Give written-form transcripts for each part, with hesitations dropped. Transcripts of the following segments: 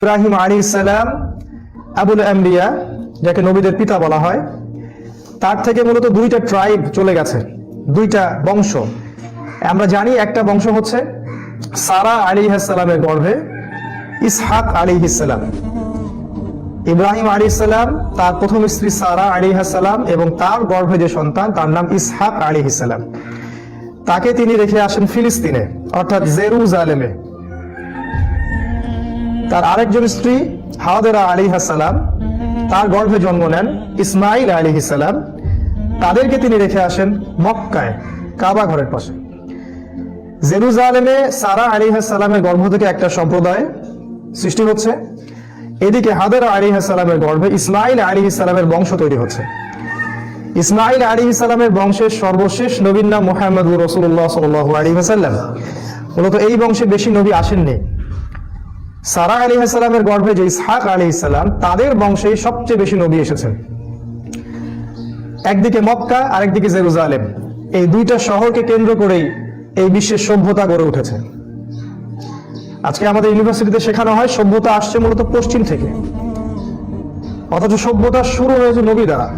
ইব্রাহিম আলাইহিস সালাম আবুল আম্বিয়া, যাকে নবীদের পিতা বলা হয়, তার থেকে মূলত দুইটা ট্রাইব চলে গেছে, দুইটা বংশ। আমরা জানি একটা বংশ হচ্ছে সারা আলাইহিস সালামের গর্ভে ইসহাক আলাইহিস সালাম। ইব্রাহিম আলাইহিস সালাম, তার প্রথম স্ত্রী সারা আলাইহিস সালাম এবং তার গর্ভে যে সন্তান তার নাম ইসহাক আলাইহিস সালাম। তাকে তিনি রেখে আসেন ফিলিস্তিনে, অর্থাৎ জেরুজালেমে। তার আরেকজন স্ত্রী হাজেরা আলাইহিস সালাম, তার গর্ভে জন্ম নেন ইসমাইল আলাইহিস সালাম। তাদেরকে তিনি রেখে আসেন মক্কায়, কাবা ঘরের পাশে। জেরুজালেমে সারা আলাইহিস সালামের গর্ভ থেকে একটা সম্প্রদায় সৃষ্টি হচ্ছে, এদিকে হাজেরা আলাইহিস সালামের গর্ভে ইসমাইল আলাইহিস সালামের বংশ তৈরি হচ্ছে। ইসমাইল আলাইহিস সালামের বংশের সর্বশেষ নবীর নাম মুহাম্মদুর রাসূলুল্লাহ সাল্লাল্লাহু আলাইহি ওয়াসাল্লাম। মূলত এই বংশে বেশি নবী আসেননি। সারা আলাইহিস সালামের গর্ভে যে ইসহাক আলাইহিস সালাম, তাদের বংশে সবচেয়ে বেশি নবী এসেছেন। একদিকে মক্কা, আরেকদিকে জেরুজালেম, এই দুইটা শহরকে কেন্দ্র করেই এই বিশ্বের সভ্যতা গড়ে উঠেছে। আজকে আমাদের ইউনিভার্সিটিতে শেখানো হয় সভ্যতা আসছে মূলত পশ্চিম থেকে, অথচ সভ্যতা শুরু হয়েছে নবী দ্বারা,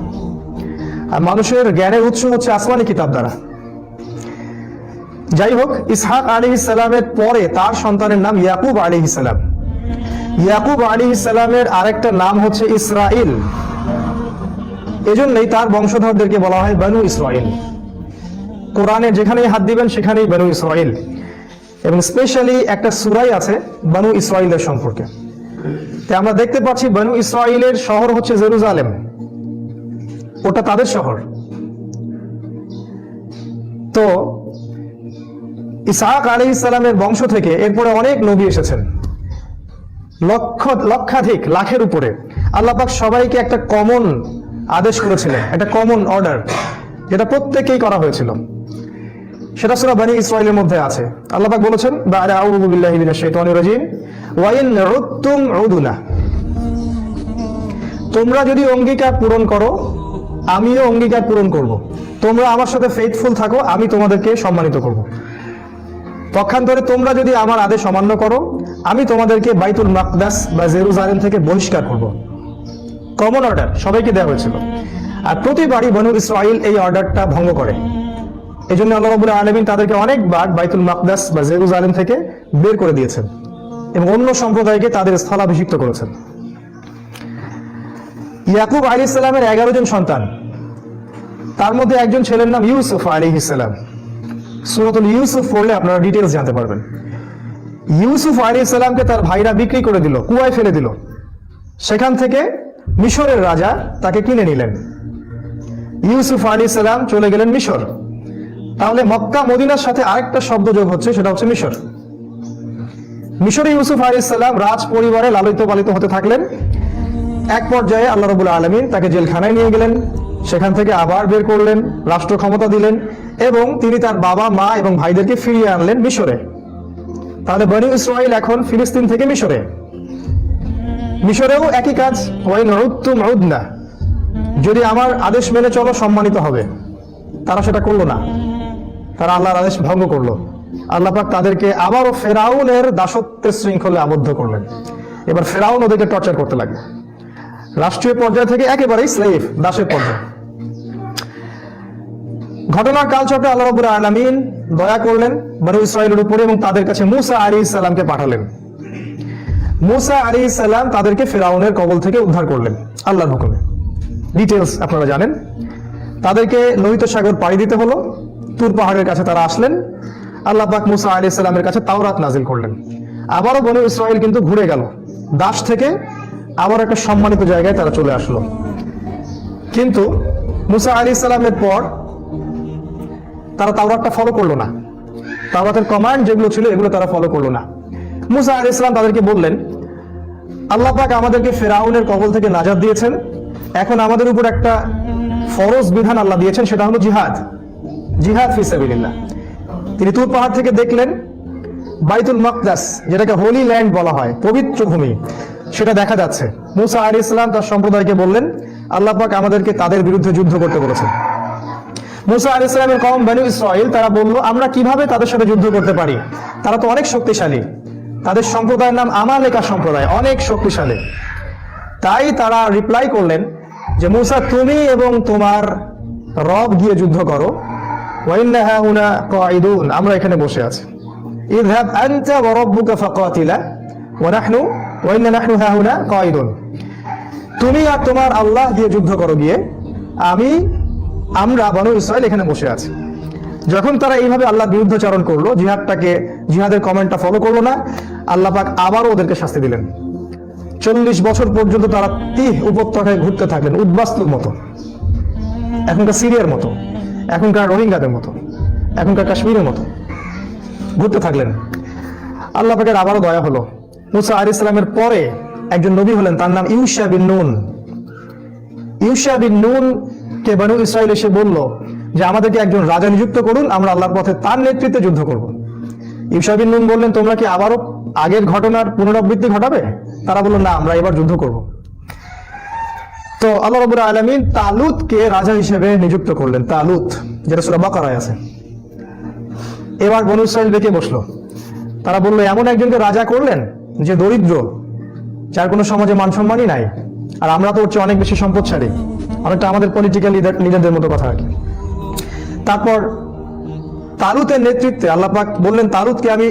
আর মানুষের জ্ঞানের উৎস হচ্ছে আসমানি কিতাব দ্বারা। যাই হোক, ইসহাক আলাইহিস সালামের পরে তার সন্তানের নাম ইয়াকুব আলাইহিস সালাম। ইয়াকুব আলাইহিস সালামের আরেকটা নাম হচ্ছে ইসরাইল। এজন্যই তার বংশধরদেরকে বলা হয় বনু ইসরাইল। কোরআনে যেখানেই হাত দিবেন সেখানেই বনু ইসরাইল, এবং স্পেশালি একটা সূরাই আছে বনু ইসরাইলের সম্পর্কে। তাই আমরা দেখতে পাচ্ছি বনু ইসরাইলের শহর হচ্ছে জেরুজালেম, ওটা তাদের শহর। তো ইসহাক আলাইহিস সালামের বংশ থেকে এরপরে অনেক নবী এসেছেন, লক্ষাধিক, লাখের উপরে। আল্লাহ পাক সবাইকে একটা কমন আদেশ করেছিলেন, একটা কমন অর্ডার, যেটা প্রত্যেকেই করা হয়েছিল। সেটা সূরা বনী ইসরাইলের মধ্যে আছে। আল্লাহ পাক বলেছেন, বা'দা আউযু বিল্লাহি মিনাশ শাইতানির রাজীম, ওয়া ইন উদতুম উদুনা, তোমরা যদি অঙ্গীকার পূরণ করো আমিও অঙ্গীকার পূরণ করব। তোমরা আমার সাথে ফেথফুল থাকো, আমি তোমাদেরকে সম্মানিত করব। পক্ষান্তরে তোমরা যদি আমার আদেশ অমান্য করো, আমি তোমাদেরকে বাইতুল মাকদাস বা জেরুজালেম থেকে বহিষ্কার করব। কমন অর্ডার সবাইকে দেওয়া হয়েছিল, আর প্রতিবারই বনু ইসরাইল এই অর্ডারটা ভঙ্গ করে। এই জন্য আল্লাহ রাব্বুল আলামিন তাদেরকে অনেকবার বাইতুল মাকদাস বা জেরুজালেম থেকে বের করে দিয়েছেন এবং অন্য সম্প্রদায়কে তাদের স্থলাভিষিক্ত করেছেন। ইয়াকুব আলাইহিস সালামের 11 জন সন্তান, তার মধ্যে একজন ছেলের নাম ইউসুফ আলাইহিস সালাম। সূরাতুল ইউসুফ পড়লে আপনারা ডিটেইলস জানতে পারবেন। ইউসুফ আলাইহিস সালামকে তার ভাইরা বিক্রি করে দিল, কুয়ায় ফেলে দিল। সেখান থেকে মিশরের রাজা তাকে কিনে নিলেন। ইউসুফ আলাইহিস সালাম চলে গেলেন মিশর। তাহলে মক্কা মদিনার সাথে আরেকটা শব্দ যোগ হচ্ছে, সেটা হচ্ছে মিশর। মিশরে ইউসুফ আলাইহিস সালাম রাজ পরিবারে লালিত পালিত হতে থাকলেন। এক পর্যায়ে আল্লাহ রাব্বুল আলামিন তাকে জেলখানায় নিয়ে গেলেন, সেখান থেকে আবার বের করলেন, রাষ্ট্র ক্ষমতা দিলেন এবং তিনি তার বাবা, মা এবং ভাইদেরকে ফিরিয়ে আনলেন মিশরে। তাহলে বনী ইসরাইল এখন ফিলিস্তিন থেকে মিশরে। মিশরেও একই কাজ, ওয়াইন উদতুম উদনা, যদি আমার আদেশ মেনে চলো সম্মানিত হবে। তারা সেটা করলো না, তারা আল্লাহর আদেশ ভঙ্গ করলো। আল্লাহ পাক তাদেরকে আবারও ফেরাউনের দাসত্বের শৃঙ্খলে আবদ্ধ করলেন। এবার ফেরাউন ওদেরকে টর্চার করতে লাগলো, রাষ্ট্রীয় পর্যায় থেকে একেবারেই স্লেভ, দাসের পর্যায়ে। ঘটনার কালচক্রে আল্লাহ রাব্বুল আলামিন দয়া করলেন বনী ইসরাইলের উপরে এবং তাদের কাছে মুসা আলাইহিস সালামকে পাঠালেন। মুসা আলাইহিস সালাম তাদেরকে ফেরাউনের কবল থেকে উদ্ধার করলেন আল্লাহর হুকুমে। ডিটেইলস আপনারা জানেন। তাদেরকে লোহিত সাগর পাড়ি দিতে হলো, তুর পাহাড়ের কাছে তারা আসলেন। আল্লাহ পাক মুসা আলাইহিস সালামের কাছে তাওরাত নাজিল করলেন। আবারও বনী ইসরাইল কিন্তু ঘুরে গেল, দাস থেকে আবার একটা সম্মানিত জায়গায় তারা চলে আসলো। কিন্তু মুসা আলাইহিস সালামের পর তারা তাওরাতটা ফলো করলো না, তাওরাতের কমান্ড যেগুলো ছিল এগুলো তারা ফলো করলো না। মুসা আলাইহিস সালাম তাদেরকে বললেন, আল্লাহ পাক আমাদেরকে ফেরাউনের কবল থেকে নাজাত দিয়েছেন, এখন আমাদের উপর একটা ফরজ বিধান আল্লাহ দিয়েছেন, সেটা হলো জিহাদ, জিহাদ ফি সাবিলিল্লাহ। তিনি তুর পাহাড় থেকে দেখলেন বাইতুল মাকদাস, যেটাকে হোলি ল্যান্ড বলা হয়, পবিত্র ভূমি, সেটা দেখা যাচ্ছে। মুসা আলাইহিস সালাম তার সম্প্রদায়কে বললেন, আল্লাহ পাক আমাদেরকে তাদের বিরুদ্ধে যুদ্ধ করতে বলেছেন। মুসা আলাইহিস সালামের কওম বনী ইসরাইল তারা বলল, আমরা কিভাবে তাদের সাথে যুদ্ধ করতে পারি? তারা তো অনেক শক্তিশালী, তাদের সম্প্রদায়ের নাম আমালেকা সম্প্রদায়, অনেক শক্তিশালী। তাই তারা রিপ্লাই করলেন যে মূসা, তুমি এবং তোমার রব গিয়ে যুদ্ধ করো, ওয়া ইন্না হাউনা কাঈদুন, আমরা এখানে বসে আছি। ইযহাব আনতা ওয়া রাব্বুকা ফাকাতিলা ওয়া ইন্না নাহনু হাউনা কাঈদুন, তুমি আর তোমার আল্লাহ দিয়ে যুদ্ধ করো গিয়ে, আমরা বনু ইসরাইল এখানে বসে আছি। যখন তারা এইভাবে আল্লাহর বিরুদ্ধাচরণ করলো, জিহাদের কমেন্টটা ফলো করলো না, আল্লাহ পাক আবারও ওদেরকে শাস্তি দিলেন। 40 বছর পর্যন্ত তারা উপত্যকায় ঘুরতে থাকলেন, উদ্বাস্তুর মতো, এখনকার সিরিয়ার মতো, এখনকার রোহিঙ্গাদের মতো, এখনকার কাশ্মীরের মতো ঘুরতে থাকলেন। আল্লাহ পাকের আবারও দয়া হলো। মুসা আলাইহিস সালামের পরে একজন নবী হলেন, তার নাম ইউশা বিন নুন। ইউশা বিন নুন কে বনু ইসরাইল এসে বলল যে আমাদেরকে একজন রাজা নিযুক্ত করুন, আমরা আল্লাহর পথে তার নেতৃত্বে যুদ্ধ করব। ইউশা বিন নুন বললেন, তোমরা কি আবারও আগের ঘটনার পুনরাবৃত্তি ঘটাবে? তারা বলল, না, আমরা এবার যুদ্ধ করব। তো আল্লাহ রাব্বুল আলামিন তালুতকে রাজা হিসেবে নিযুক্ত করলেন। তালুত, যেটা সূরা বাকারায় আছে। এবার বনু ইসরাইল বেঁকে বসলো। তারা বলল, এমন একজনকে রাজা করলেন যে দরিদ্র, যার কোনো সমাজে মান সম্মানই নাই, আর আমরা তো হচ্ছে অনেক বেশি সম্পদশালী, অনেকটা আমাদের পলিটিক্যাল লিডারদের মতো কথা আর কি। তারপর তালুতের নেতৃত্বে আল্লাহ পাক বললেন, তালুতকে আমি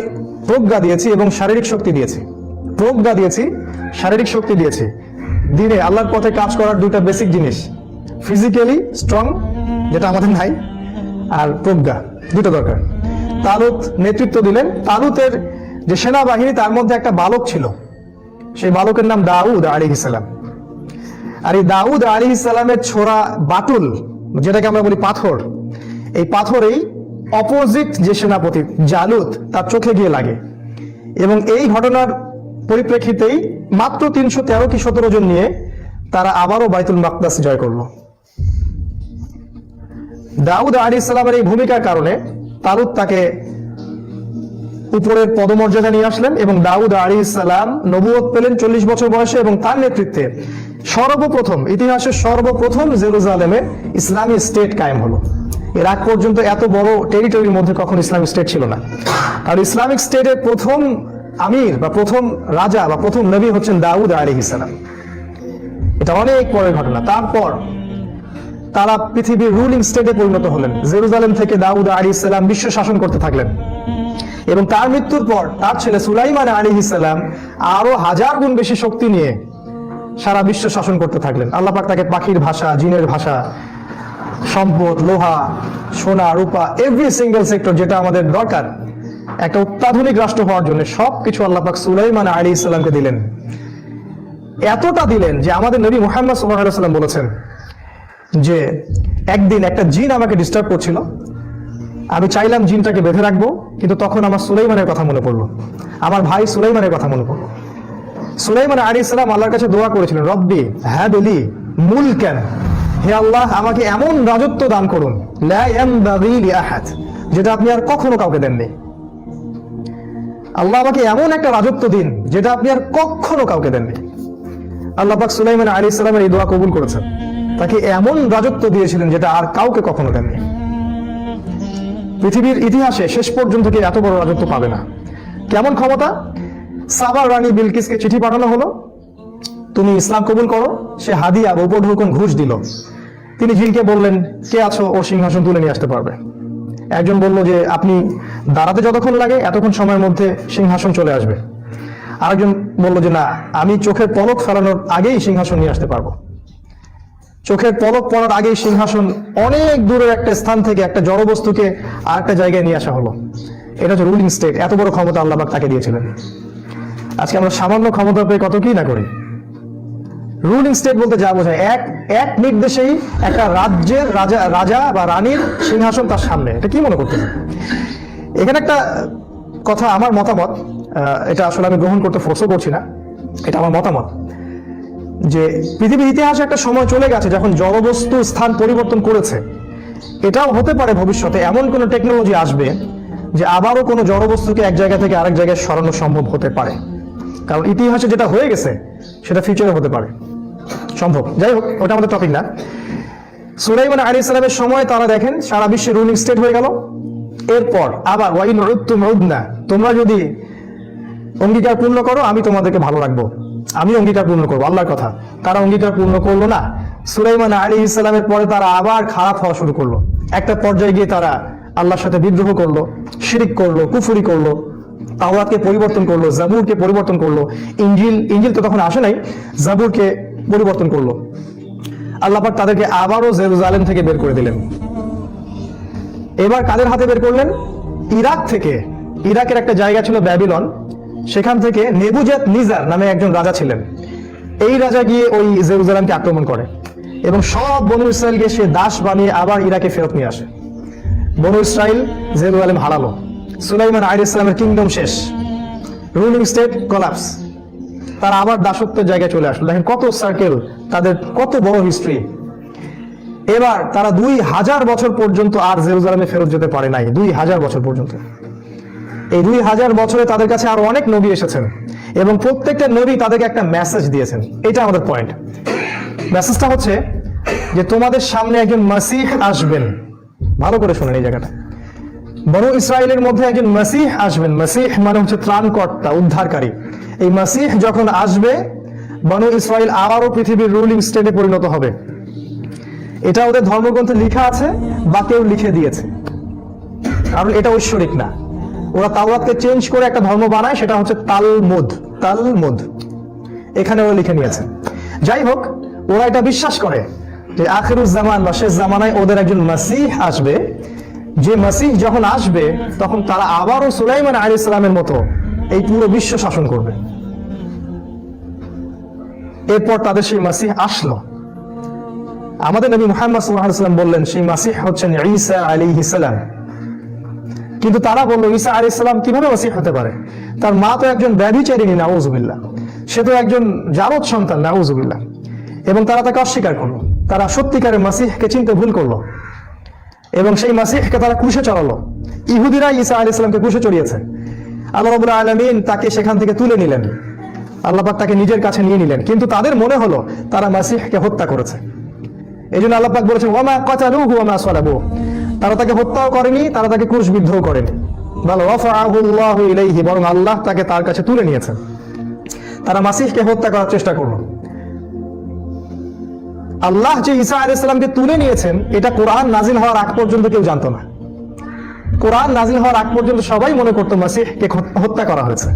প্রজ্ঞা দিয়েছি এবং শারীরিক শক্তি দিয়েছি। প্রজ্ঞা দিয়েছি, শারীরিক শক্তি দিয়েছি। দিনে আল্লাহর পথে কাজ করার দুইটা বেসিক জিনিস, ফিজিক্যালি স্ট্রং, যেটা আমাদের নাই, আর প্রজ্ঞা, দুটো দরকার। তালুত নেতৃত্ব দিলেন। তালুতের যে সেনাবাহিনী, তার মধ্যে একটা বালক ছিল, সেই বালকের নাম দাউদ আলাইহিস সালাম। আর এই দাউদ আলাইহিস সালামের ছোড়া বাটুল, যেটাকে আমরা বলি পাথর, এই পাথরেই অপোজিট যে সেনাপতি জালুত, তার চোখে গিয়ে লাগে। এবং এই ঘটনার পরিপ্রেক্ষিতেই মাত্র 313 কি 17 জন নিয়ে তারা আবারও বাইতুল মাকদাস জয় করলো। দাউদ আলাইহিস সালামের এই ভূমিকার কারণে তালুত তাকে উপরের পদমর্যাদা নিয়ে আসলেন এবং দাউদ আলাইহিস সালাম নবুয়ত পেলেন 40 বছর বয়সে, এবং তার নেতৃত্বে ইতিহাসের সর্বপ্রথম জেরুজালেমে ইসলামী স্টেট কায়েম হলো। এর আগ পর্যন্ত এত বড় টেরিটরির মধ্যে কখনো ইসলামিক স্টেট ছিল না। আর ইসলামিক স্টেটের প্রথম আমির বা প্রথম রাজা বা প্রথম নবী হচ্ছেন দাউদ আলাইহিস সালাম। এটা অনেক পরের ঘটনা। তারপর তারা পৃথিবীর রুলিং স্টেটে পরিণত হলেন। জেরুজালেম থেকে দাউদ আলাইহিস সালাম বিশ্ব শাসন করতে থাকলেন, এবং তার মৃত্যুর পর তার ছেলে সুলাইমান আলাইহিস সালাম আরো 1000 গুণ বেশি শক্তি নিয়ে সারা বিশ্ব শাসন করতে থাকলেন। আল্লাহ পাক তাকে পাখির ভাষা, জিনের ভাষা, সম্পদ, লোহা, সোনা, রূপা, এভরি সিঙ্গেল সেক্টর যেটা আমাদের দরকার একটা অত্যাধুনিক রাষ্ট্র হওয়ার জন্য, সবকিছু আল্লাহ পাক সুলাইমান আলাইহিস সালামকে দিলেন। এতটা দিলেন যে আমাদের নবী মুহাম্মদ সাল্লাল্লাহু আলাইহি ওয়াসাল্লাম বলেছেন যে একদিন একটা জিন আমাকে ডিস্টার্ব করছিল, আমি চাইলাম জিনটাকে বেঁধে রাখবো, কিন্তু তখন আমার সুলাইমানের কথা মনে পড়লো, আমার ভাই সুলাইমানের কথা মনে পড়লো। সুলাইমান আলাইহিস সালাম আল্লাহর কাছে দোয়া করেছিলেন, রব্বি হাবলি মুলকান, হে আল্লাহ আমাকে এমন রাজত্ব দান করুন, লা ইয়ানবাগি লিআহাদ, যেটা আপনি আর কখনো কাউকে দেননি। আল্লাহ আমাকে এমন একটা রাজত্ব দিন যেটা আপনি আর কখনো কাউকে দেননি। আল্লাহ পাক সুলাইমান আলাইহিস সালামের এই দোয়া কবুল করেছেন, তাকে এমন রাজত্ব দিয়েছিলেন যেটা আর কাউকে কখনো দেননি। পৃথিবীর ইতিহাসে শেষ পর্যন্ত কি এত বড় রাজত্ব পাবে না। কেমন ক্ষমতা! সাবার রানী বিলকিসকে চিঠি পাঠানো হলো, তুমি ইসলাম কবুল করো। সে হাদিয়া বা উপঢৌকন ঘুষ দিল। তিনি জিনকে বললেন, কে আছো, ও সিংহাসন তুলে নিয়ে আসতে পারবে। একজন বলল যে আপনি দাঁড়াতে যতক্ষণ লাগে এতক্ষণ সময়ের মধ্যে সিংহাসন চলে আসবে। আরেকজন বলল যে না, আমি চোখের পলক ফেলানোর আগেই সিংহাসন নিয়ে আসতে পারবো। চোখের পলক পড়ার আগেই সিংহাসন অনেক দূরের একটা স্থান থেকে একটা জড়বস্তুকে আর একটা জায়গায় নিয়ে আসা হলো। এটা হচ্ছে রুলিং স্টেট। এত বড় ক্ষমতা আল্লাহ পাক তাকে দিয়েছিলেন। আজকে আমরা সামান্য ক্ষমতা পেয়ে কত কি না করি। রুলিং স্টেট বলতে যা বোঝায়, এক নির্দেশেই একটা রাজ্যের রাজা বা রানীর সিংহাসন তার সামনে। এটা কি মনে করতেছে? এখানে একটা কথা, আমার মতামত, এটা আসলে আমি গ্রহণ করতে ফোর্সও করছি না, এটা আমার মতামত, যে পৃথিবীর ইতিহাসে একটা সময় চলে গেছে যখন জড়বস্তু স্থান পরিবর্তন করেছে। এটাও হতে পারে ভবিষ্যতে এমন কোনো টেকনোলজি আসবে যে আবারও কোনো জড়বস্তুকে এক জায়গা থেকে আরেক জায়গায় সরানো সম্ভব হতে পারে। কারণ ইতিহাসে যেটা হয়ে গেছে সেটা ফিউচারে হতে পারে, সম্ভব। যাই হোক, ওটা আমাদের টপিক না। সুলাইমান আলাইহিস সালামের সময় তারা দেখেন সারা বিশ্বে রুলিং স্টেট হয়ে গেল। এরপর আবার ওয়াইন উদ্তুম উদনা, তোমরা যদি অঙ্গীকার পূর্ণ করো, আমি তোমাদেরকে ভালো রাখবো। আমি অঙ্গীকার পূর্ণ করবো, আল্লাহর কথা। তারা অঙ্গীকার পূর্ণ করলো না। সুলাইমান আলাইহিস সালামের পরে তারা আবার খারাপ হওয়া শুরু করলো। একটা পর্যায়ে গিয়ে তারা আল্লাহর সাথে বিদ্রোহ করলো, শিরিক করলো, কুফরি করলো, তাওরাতকে পরিবর্তন করলো, জাবুরকে পরিবর্তন করলো, ইনজিল তো তখন আসে নাই, জাবুরকে পরিবর্তন করলো। আল্লাহ পাক তাদেরকে আবারও জেরুজালেম থেকে বের করে দিলেন। এবার কাদের হাতে বের করলেন? ইরাক থেকে। ইরাকের একটা জায়গা ছিল ব্যাবিলন, সেখান থেকে নেবুজাত নিজার নামে একজন রাজা ছিলেন। এই রাজা গিয়ে ওই জেরুজালেমকে আক্রমণ করে এবং সব বনু ইসরায়েলকে সে দাস বানিয়ে আবার ইরাকে ফেরত নিয়ে আসে। বনু ইসরায়েল জেরুজালেম হারালো। সুলাইমান আলাইহিস সালামের কিংডম শেষ, রুলিং স্টেট কলাপস। তারা আবার দাসত্বের জায়গায় চলে আসলো। দেখেন কত সার্কেল, তাদের কত বড় হিস্ট্রি। এবার তারা 2000 বছর পর্যন্ত আর জেরুজালেমে ফেরত যেতে পারে নাই। 2000 বছর পর্যন্ত। এই 2000 বছরে তাদের কাছে আরো অনেক নবী এসেছেন এবং প্রত্যেকটা নবী তাদেরকে একটা মেসেজ দিয়েছেন। এটা আমাদের পয়েন্ট। মেসেজটা হচ্ছে যে তোমাদের সামনে একজন মাসিহ আসবেন। ভালো করে শুনেন এই জায়গাটা। বনু ইসরায়েলের মধ্যে একজন মাসিহ আসবেন। মাসিহ মানে হচ্ছে ত্রাণকর্তা, উদ্ধারকারী। এই মাসিহ যখন আসবে, বনু ইসরায়েল আবারও পৃথিবীর রুলিং স্টেটে পরিণত হবে। এটা ওদের ধর্মগ্রন্থে লেখা আছে বা কেউ লিখে দিয়েছে, কারণ এটা ঐশ্বরিক না। ওরা তাওরাতকে চেঞ্জ করে একটা ধর্ম বানায়, সেটা হচ্ছে তালমুদ। তালমুদ এখানে ওরা লিখে নিয়েছে। যাই হোক, ওরা এটা বিশ্বাস করে যে আখিরুজ জামান বা শেষ জামানায় ওদের একজন মাসিহ আসবে। যে মাসিহ যখন আসবে, তখন তারা আবারও সুলাইমান আলাইহিস সালামের মতো এই পুরো বিশ্ব শাসন করবে। এরপর তাদের সেই মাসিহ আসলো। আমাদের নবী মুহাম্মদ সাল্লাল্লাহু আলাইহি ওয়াসাল্লাম বললেন সেই মাসিহ হচ্ছেন ঈসা আলাইহিস সালাম। কিন্তু তারা বলল ঈসা আলাইহিস সালাম কিভাবে মাসিহ হতে পারে? তার মা তো একজন ব্যভিচারিণী, নাউযুবিল্লাহ। সে তো একজন জারদ সন্তান, নাউযুবিল্লাহ। এবং তারা তাকে অস্বীকার করলো। তারা সত্যিকারের মাসিহকে চিনতে ভুল করলো এবং সেই মাসিহকে তারা ক্রুশে চড়ালো। ইহুদিরা ঈসা আলাইহিস সালামকে ক্রুশে চড়িয়েছে। আল্লাহ রাব্বুল আলামিন তাকে সেখান থেকে তুলে নিলেন। আল্লাহ পাক তাকে নিজের কাছে নিয়ে নিলেন। কিন্তু তাদের মনে হলো তারা মাসিহকে হত্যা করেছে। এই জন্য আল্লাহ পাক বলেছেন ওয়ামা কাতালুহু ওয়ামা সালাবুহু। তারা তাকে হত্যাও করেনি, তারা তাকে ক্রুশবিদ্ধও করেনি। বল রাফাআহুল্লাহু ইলাইহি, বরং আল্লাহ তাকে তার কাছে তুলে নিয়েছেন। তারা মাসিহকে হত্যা করার চেষ্টা করলো। আল্লাহ যে ঈসা আলাইহিস সালামকে তুলে নিয়েছেন, এটা কোরআন নাজিল হওয়ার আগ পর্যন্ত কেউ জানতো না। কোরআন নাজিল হওয়ার আগ পর্যন্ত সবাই মনে করতো মাসিহকে হত্যা করা হয়েছে।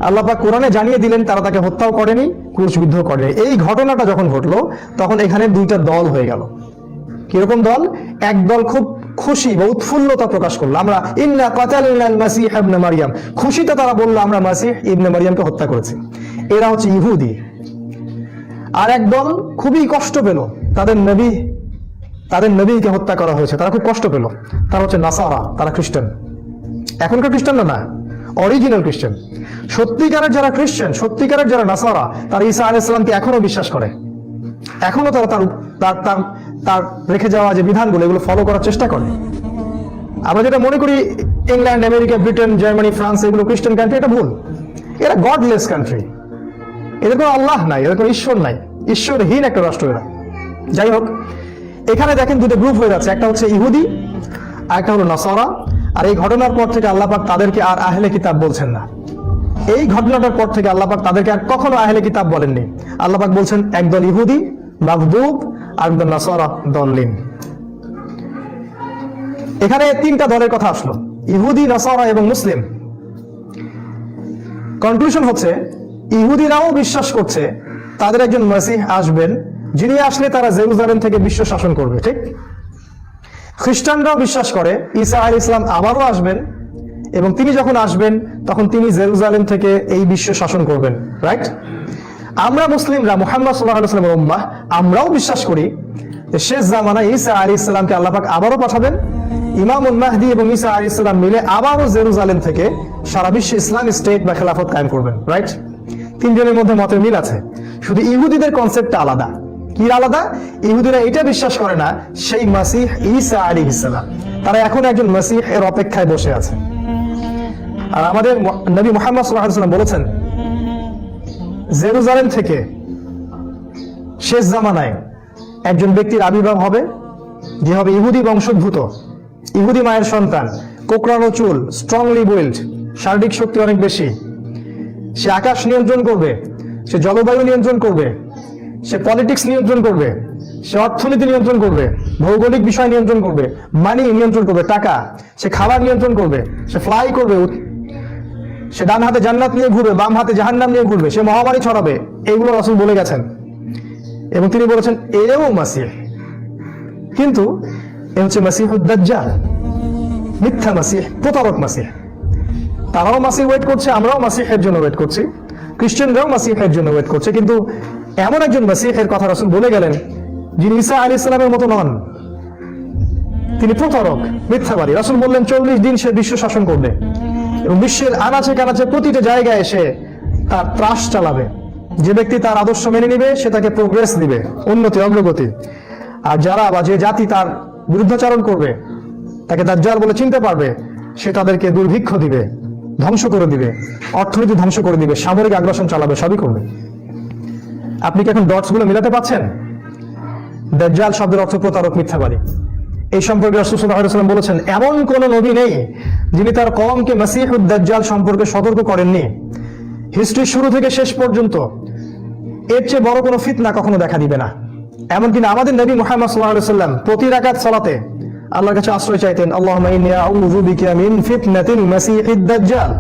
আল্লাহ পাক কোরআনে জানিয়ে দিলেন তারা তাকে হত্যাও করেনি, ক্রুশবিদ্ধ করেনি। এই ঘটনাটা যখন ঘটলো, তখন এখানে দুইটা দল হয়ে গেল। কিরকম দল? এক দল খুব খুশি বা উৎফুল্লতা প্রকাশ করলো, আমরা ইন্না কাতালনাল মাসিহ ইবনে মারইয়াম। খুশিতে তারা বললো আমরা মাসিহ ইবনে মারইয়ামকে হত্যা করেছি। এরা হচ্ছে ইহুদি। আর এক দল খুবই কষ্ট পেল, তাদের নবীকে হত্যা করা হয়েছে, তারা খুব কষ্ট পেল। তারা হচ্ছে নাসারা, তারা খ্রিস্টান। এখনকার খ্রিস্টান না, অরিজিনাল খ্রিস্টান। সত্যিকারের যারা খ্রিস্টান, সত্যিকারের যারা নাসারা, তারা ঈসা আলাইহিস সালামকে এখনো বিশ্বাস করে। এখনো তারা তার রেখে যাওয়া যে বিধানগুলো, এগুলো ফলো করার চেষ্টা করে। আমরা যেটা মনে করি England, America, Britain, Germany, France এগুলো খ্রিস্টান কান্ট্রি, এটা ভুল। এরা গডলেস কান্ট্রি। এদের কোনো আল্লাহ নাই, এদের কোনো ঈশ্বর নাই, ঈশ্বরহীন একটা রাষ্ট্র এরা। যাই হোক, এখানে দেখেন দুটো গ্রুপ হয়ে যাচ্ছে, একটা হচ্ছে ইহুদি আর একটা হলো নাসারা। আর এই ঘটনার পর থেকে আল্লাহ পাক তাদেরকে আর আহলে কিতাব বলছেন না। এই ঘটনাটার পর থেকে আল্লাহ পাক তাদেরকে আর কখনো আহলে কিতাব বলেননি। আল্লাহ পাক বলছেন একদল ইহুদি মাগদুব আর একদল নাসারা দল্লিন। এখানে তিনটা দলের কথা আসলো, ইহুদি, নাসারা এবং মুসলিম। কনক্লুশন হচ্ছে ইহুদিরাও বিশ্বাস করছে তাদের একজন মাসিহ আসবেন, যিনি আসলে তারা জেরুজালেম থেকে বিশ্ব শাসন করবে, ঠিক? খ্রিস্টানরাও বিশ্বাস করে ঈসা আলাইহিস সালাম আবারও আসবেন এবং তিনি যখন আসবেন তখন তিনি জেরুজালেম থেকে এই বিশ্ব শাসন করবেন, রাইট? আমরা মুসলিমরা, মুহাম্মদ সাল্লাল্লাহু আলাইহি ওয়াসাল্লামের উম্মাহ, আমরাও বিশ্বাস করি যে শেষ জামানায় ঈসা আলাইহিস সালামকে আল্লাহ পাক আবারও পাঠাবেন। ইমামুল মাহদি এবং ঈসা আলাইহিস সালাম মিলে আবারও জেরুজালেম থেকে সারা বিশ্বে ইসলামিক স্টেট বা খেলাফত কায়েম করবেন, রাইট? তিনজনের মধ্যে মতের মিল আছে, শুধু ইহুদিদের কনসেপ্টটা আলাদা। কি আলাদা? ইহুদিরা এটা বিশ্বাস করে না সেই মাসিহ ঈসা আলাইহিস সালাম, তারা এখন একজন মাসিহ এর অপেক্ষায় বসে আছে। আর আমাদের নবী মুহাম্মদ সাল্লাল্লাহু আলাইহি ওয়াসাল্লাম বলেছেন জেরুজালেম থেকে শেষ জামানায় একজন ব্যক্তির আবির্ভাব হবে, যে হবে ইহুদি বংশোদ্ভূত, ইহুদি মায়ের সন্তান, কোকড়ানো চুল, স্ট্রংলি বিল্ড, শারীরিক শক্তি অনেক বেশি, সে আকাশ নিয়ন্ত্রণ করবে, সে জলবায়ু নিয়ন্ত্রণ করবে, সে পলিটিক্স নিয়ন্ত্রণ করবে, সে অর্থনীতি নিয়ন্ত্রণ করবে, ভৌগোলিক বিষয় নিয়ন্ত্রণ করবে, মানি নিয়ন্ত্রণ করবে, টাকা, সে খাবার নিয়ন্ত্রণ করবে, সে ফ্লাই করবে, সে ডান হাতে জান্নাত নিয়ে ঘুরবে, বাম হাতে জাহান্নাম নিয়ে ঘুরবে, সে মহামারী ছড়াবে। এইগুলো রাসূল বলে গেছেন এবং তিনি বলেছেন এও মাসিহ। কিন্তু এ হচ্ছে মাসিহুদ দাজ্জাল, মিথ্যা মাসিহ, প্রতারক মাসিহ। তারাও মাসিহ ওয়েট করছে, আমরাও মাসিহের জন্য ওয়েট করছি, খ্রিস্টানরাও মাসিহের জন্য ওয়েট করছে। কিন্তু এমন একজন মাসিহের কথা রাসূল বলে গেলেন যিনি ঈসা আলাইহিস সালামের মতো নন, তিনি প্রতারক, মিথ্যাবাদী। রাসূল বললেন 40 দিন সে বিশ্ব শাসন করবে এবং বিশ্বের আনাচে কানাচে প্রতিটা জায়গায় এসে তার ত্রাস চালাবে। যে ব্যক্তি তার আদর্শ মেনে নিবে সে তাকে প্রোগ্রেস দিবে, উন্নতি, অগ্রগতি। আর যারা বা যে জাতি তার বিরুদ্ধাচরণ করবে, তাকে দাজ্জাল বলে চিনতে পারবে, সে তাদেরকে দুর্ভিক্ষ দিবে, ধ্বংস করে দিবে, অর্থনীতি ধ্বংস করে দিবে, সামরিক আগ্রাসন চালাবে, সবই করবে। আপনি কি এখন ডটস গুলো মিলাতে পারছেন? দাজ্জাল শব্দের অর্থ প্রতারক, মিথ্যাবাদী। এই সম্পর্কে রাসূল সাল্লাল্লাহু আলাইহি ওয়াসাল্লাম বলেছেন এমন কোন নবী নেই যিনি তার কওমকে মাসিহুদ দাজ্জাল সম্পর্কে সতর্ক করেননি। হিস্ট্রির শুরু থেকে শেষ পর্যন্ত এর চেয়ে বড় কোনো ফিতনা কখনো দেখা দিবে না। এমনকি না আমাদের নবী মুহাম্মদ সাল্লাল্লাহু আলাইহি ওয়াসাল্লাম প্রতি রাকাত সালাতে আল্লাহর কাছে আশ্রয় চাইতেন, আল্লাহুম্মা ইন্নী আউযু বিকা মিন ফিতনাতিল মাসিহিদ দাজ্জাল।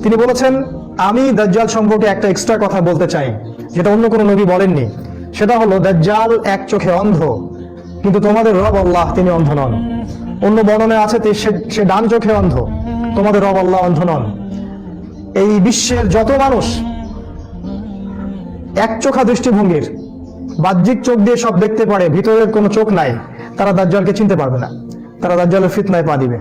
তিনি বলেছেন আমি দাজ্জাল সম্পর্কে একটা এক্সট্রা কথা বলতে চাই যেটা অন্য কোনো নবী বলেননি। সেটা হলো দাজ্জাল এক চোখে অন্ধ, কিন্তু তোমাদের রব আল্লাহ তিনি অন্ধ নন। অন্য বর্ণনায় আছে সে ডান চোখে অন্ধ, তোমাদের রব আল্লাহ অন্ধ নন। এই বিশ্বের যত মানুষ এক চোখা দৃষ্টিভঙ্গির, বাহ্যিক চোখ দিয়ে সব দেখতে পারে, ভিতরের কোনো চোখ নাই, তারা দাজ্জালকে চিনতে পারবে না, তারা দাজ্জালের ফিতনায় পা দিবে।